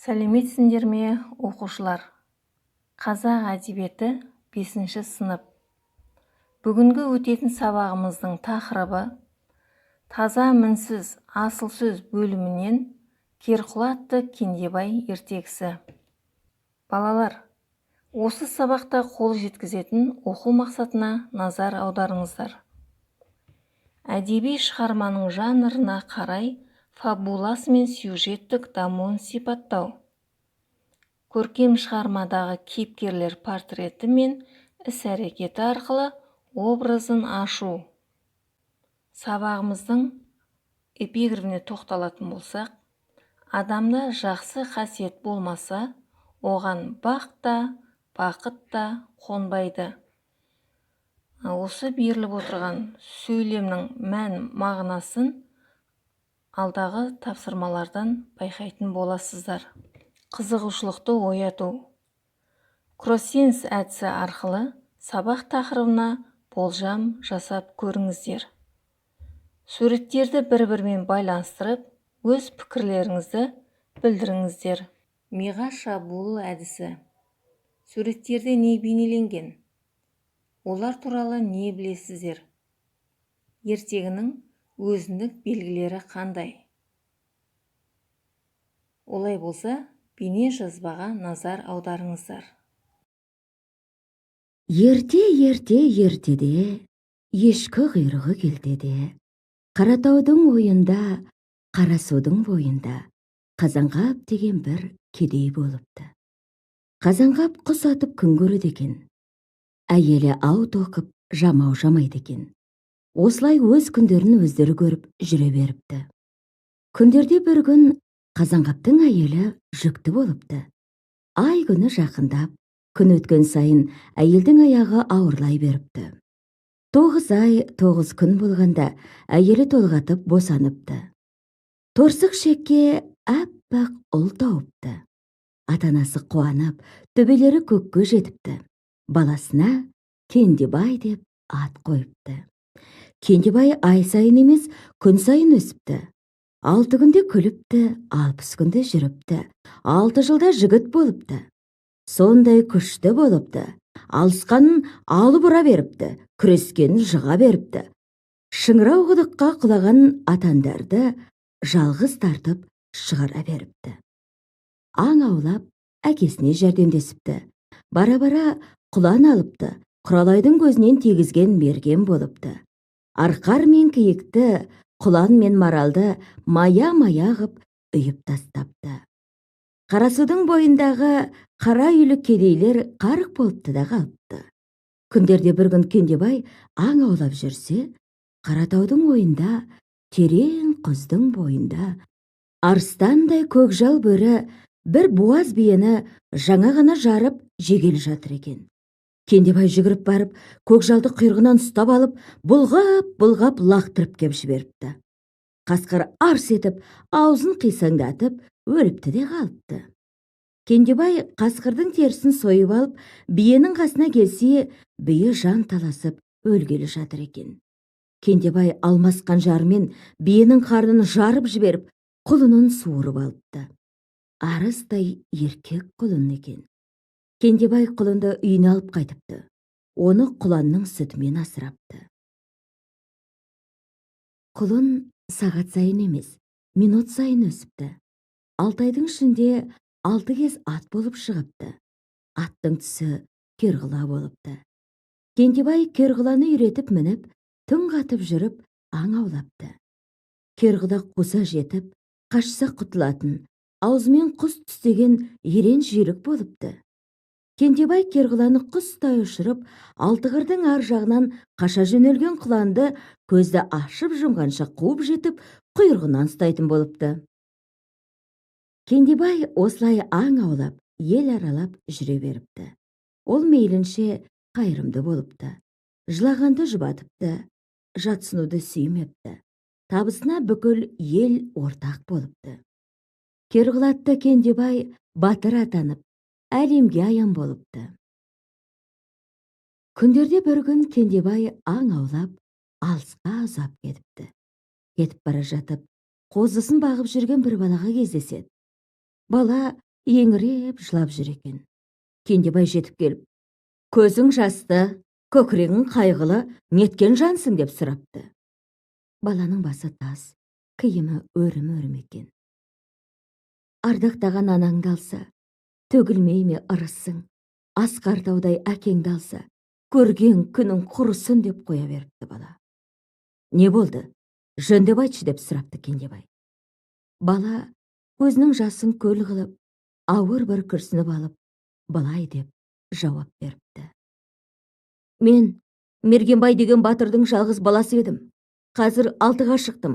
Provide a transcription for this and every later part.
Сәлеметсіңдер ме, оқушылар? Қазақ әдебиеті 5-ші сынып. Бүгінгі өтетін сабағымыздың тақырыбы таза мінсіз асыл сөз бөлімінен Керқұл атты Кендебай ертегісі. Балалар, осы сабақта қол жеткізетін оқу мақсатына назар аударыңыздар. Әдеби шығарманың жанрына қарай фабуласы мен сюжеттік дамуын сипаттау. Көркем шығармадағы кейіпкерлер портреті мен іс-әрекеті арқылы образын ашу. Сабағымыздың эпиграфіне тоқталатын болсақ, адамда жақсы қасиет болмаса, оған бақ та, бақыт та қонбайды. Осы беріліп отырған сөйлемнің мән мағынасын алдағы тапсырмалардан байқайтын боласыздар. Қызығушылықты ояту. Кроссенс әдісі арқылы сабақ тақырыбына болжам жасап көріңіздер. Суреттерді бір-бірімен байланыстырып, өз пікірлеріңізді білдіріңіздер. Миға шабуыл әдісі. Суреттерде не бейнеленген? Олар туралы не білесіздер? Ертегінің өзіндік белгілері қандай? Олай болса, бейне жазбаға назар аударыңыздар. Ерте ертеде, ешкі құйрығы келтеде, Қаратаудың ойында, Қарасудың бойында, Қазанғап деген бір кедей болыпты. Қазанғап құс атып күн көреді екен. Әйелі ау тоқып, жамау жамайды екен. Осылай өз күндерін өздері көріп жүре беріпті. Күндерде бір күн Қазанғаптың әйелі жүкті болыпты. Ай күні жақындап, күн өткен сайын әйелдің аяғы ауырлай беріпті. 9 ай 9 күн болғанда әйелі толғатып босаныпты. Торсық шекке әппақ ұл тауыпты. Атанасы қуанып, төбелері көкке жетіпті. Баласына Кендебай деп ат қойыпты. Кендебай ай сайын емес, күн сайын өсіпті. 6 күнде күліпті, 60 күнде жүріпті. 6 жылда жігіт болыпты. Сондай күшті болыпты. Алысқанын алып ұра беріпті, күрескенін жыға беріпті. Шыңырау құдыққа құлаған атандарды жалғыз тартып шығара беріпті. Аң аулап, әкесіне жәрдемдесіпті. Бара-бара құлан алыпты, Құралайдың көзінен тегізген мерген болыпты. Арқар мен киікті, құлан мен маралды мая-мая ғып үйіп тастапты. Қарасудың бойындағы қара үйлі кедейлер қарық болыпты да қалыпты. Күндерде бір күн Кендебай аң аулап жүрсе, Қаратаудың ойында, терең құздың бойында, арыстандай көкжал бөрі бір буаз биені жаңа ғана жарып жегелі жатыр екен. Кендебай жүгіріп барып, көкжалды құйрығынан ұстап алып, бұлғап лақтырып кеп жіберіпті. Қасқыр арс етіп, аузын қисаңдатып, өліпті де қалыпты. Кендебай қасқырдың терісін сойып алып, биенің қасына келсе, бие жан таласып өлгелі жатыр екен. Кендебай алмас қанжарымен биенің қарнын жарып жіберіп, құлынын суырып алыпты. Арыстай еркек құлын екен. Кендебай құлынды үйіне алып қайтыпты. Оны құланның сүтімен асырапты. Құлын сағат сайын емес, минут сайын өсіпті. 6 айдың ішінде 6 кез ат болып шығыпты. Аттың түсі керғыла болыпты. Кендебай керғыланы үйретіп мініп, түн қатып жүріп, аң аулапты. Керғыла қуса жетіп, қашса құтылатын, аузымен құс түстеген ерен жүйрік болыпты. Кендебай керғыланы құстай ұшырып, Алтығырдың ар жағынан қаша жөнелген құланды көзді ашып жұмғанша қуып жетіп, құйрығынан ұстайтын болыпты. Кендебай осылай аң аулап, ел аралап жүре беріпті. Ол мейлінше қайырымды болыпты. Жылағанды жұбатыпты, жатсынуды сүймепті. Табысына бүкіл ел ортақ болыпты. Керғылатты Кендебай батыр атанып, әлемге аян болыпты. Күндерде бір күн Кендебай аң аулап, алысқа ұзап кетіпті. Кетіп бара жатып, қозысын бағып жүрген бір балаға кездеседі. Бала еңіреп жылап жүр екен. Кендебай жетіп келіп, көзің жасты, көкірегің қайғылы, неткен жансың деп сұрапты. Баланың басы тас, киімі өрім екен. Ардақтаған анаңды алса, төгілмей ме ырысың, асқар таудай әкеңді алса, көрген күнің құрысын деп қоя беріпті бала. Не болды? Жөндеп айтшы деп сұрапты Кендебай. Бала көзінің жасын көл қылып, ауыр бір күрсініп алып, былай деп жауап беріпті. Мен Мергенбай деген батырдың жалғыз баласы едім. Қазір 6-ға шықтым.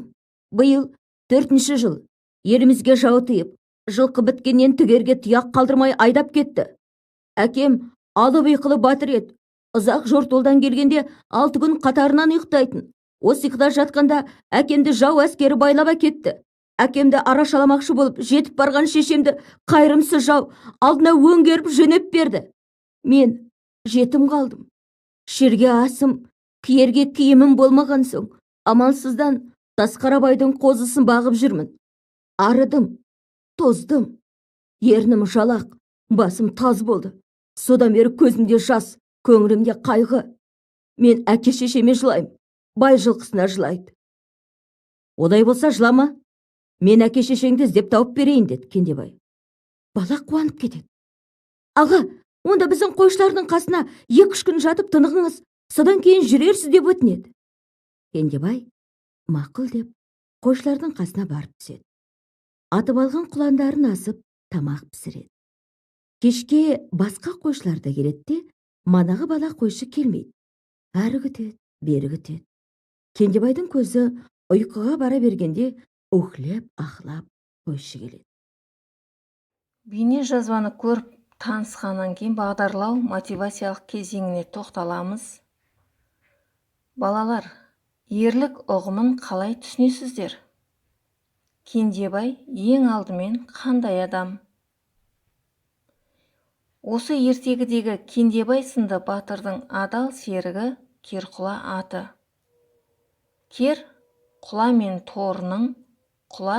Биыл 4-ші жыл. Елімізге жау тиіп, жылқы біткеннен түгерге тұяқ қалдырмай айдап кетті. Әкем алып ұйқылы батыр еді. Ұзақ жортолдан келгенде 6 күн қатарынан ұйықтайтын. Осы ұйқыда жатқанда әкемді жау әскері байлап әкетті. Әкемді арашаламақшы болып жетіп барған шешемді қайырымсыз жау алдына өңгеріп жөнеп берді. Мен жетім қалдым. Шерге асым, киерге киімім болмаған соң, амалсыздан Тасқарабайдың қозысын бағып жүрмін. Арыдым, тоздым. Ернім жалақ, басым таз болды. Содан бері көзімде жас, көңілімде қайғы. Мен әке шешеме жылаймын, бай жылқысына жылайды. Одай болса жылама. Мен әке шешеңді іздеп тауып берейін, деді Кендебай. Бала қуанып кетеді. Аға, онда біздің қойшылардың қасына 2-3 күн жатып тынығыңыз, содан кейін жүрерсіз деп өтінеді. Кендебай мақұл деп қойшылардың қасына барып түседі. Атып алған құландарын асып, тамақ пісіреді. Кешке басқа қойшылар да келеді де, манағы бала қойшы келмейді. Әрі күтеді, бері күтеді. Кендебайдың көзі ұйқыға бара бергенде уһлеп ахлап қойшы келеді. Бейне жазбаны көріп танысқаннан кейін бағдарлау мотивациялық кезеңіне тоқталамыз. Балалар, ерлік ұғымын қалай түсінесіздер? Кендебай ең алдымен қандай адам? Осы ертегідегі Кендебай сынды батырдың адал серігі Керқұла аты. Кер құла мен торының, құла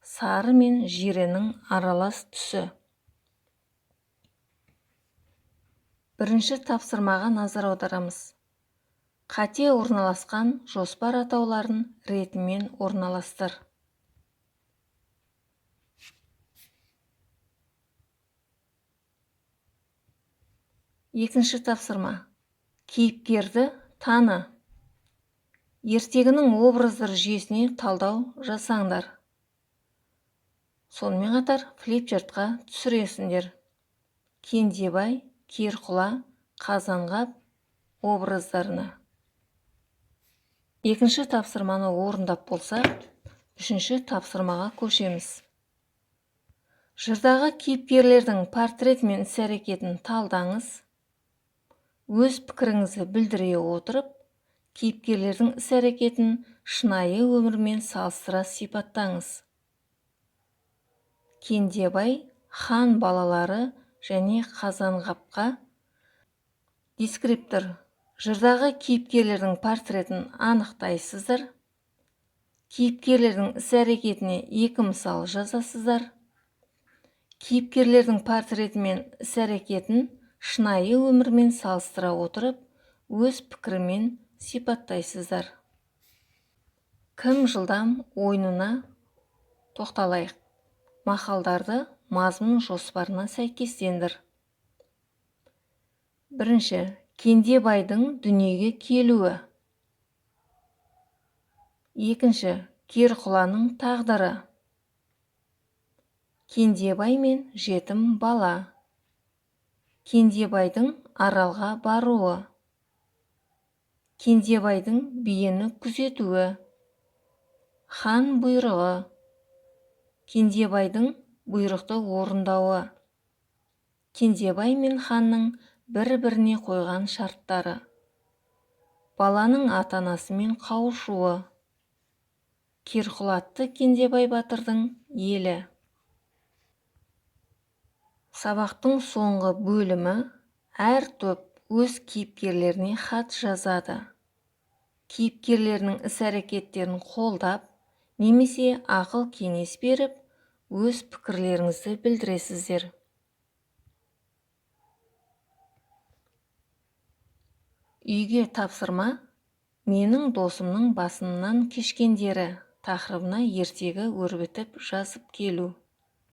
сары мен жиренің аралас түсі. Бірінші тапсырмаға назар аударамыз. Қате орналасқан жоспар атауларын ретімен орналастыр. Екінші тапсырма. Кейіпкерді таны. Ертегінің образдар жүйесіне талдау жасаңдар. Сонымен қатар флипчартқа түсіресіңдер. Кендебай, Керқұла, Қазанғап образдарына. Екінші тапсырманы орындап болса, үшінші тапсырмаға көшеміз. Жырдағы кейіпкерлердің портрет мен іс-әрекетін талдаңыз. Өз пікіріңізді білдіре отырып, кейіпкерлердің іс-әрекетін шынайы өмірмен салыстыра сипаттаңыз. Кендебай, хан балалары және Қазанғапқа дескриптор. Жырдағы кейіпкерлердің портретін анықтайсыздар. Кейіпкерлердің іс-әрекетіне 2 мысал жазасыздар. Кейіпкерлердің портреті мен іс-әрекетін шынайы өмірмен салыстыра отырып, өз пікірімен сипаттайсыздар. Кім жылдам ойынына тоқталайық. Мақалдарды мазмұн жоспарына сәйкестендір. Бірінші. Кендебайдың дүниеге келуі. Екінші. Керқұланың тағдыры. Кендебай мен жетім бала. Кендебайдың аралға баруы. Кендебайдың биені күзетуі. Хан бұйрығы. Кендебайдың бұйрықты орындауы. Кендебай мен ханның бір-біріне қойған шарттары. Баланың ата-анасымен қауышуы. Керқұлатты Кендебай батырдың елі. Сабақтың соңғы бөлімі әр топ өз кейіпкерлеріне хат жазады. Кейіпкерлерінің іс-әрекеттерін қолдап, немесе ақыл кеңес беріп, өз пікірлеріңізді білдіресіздер. Үйге тапсырма менің досымның басынан кешкендері тақырыбына ертегі өрбітіп жазып келу.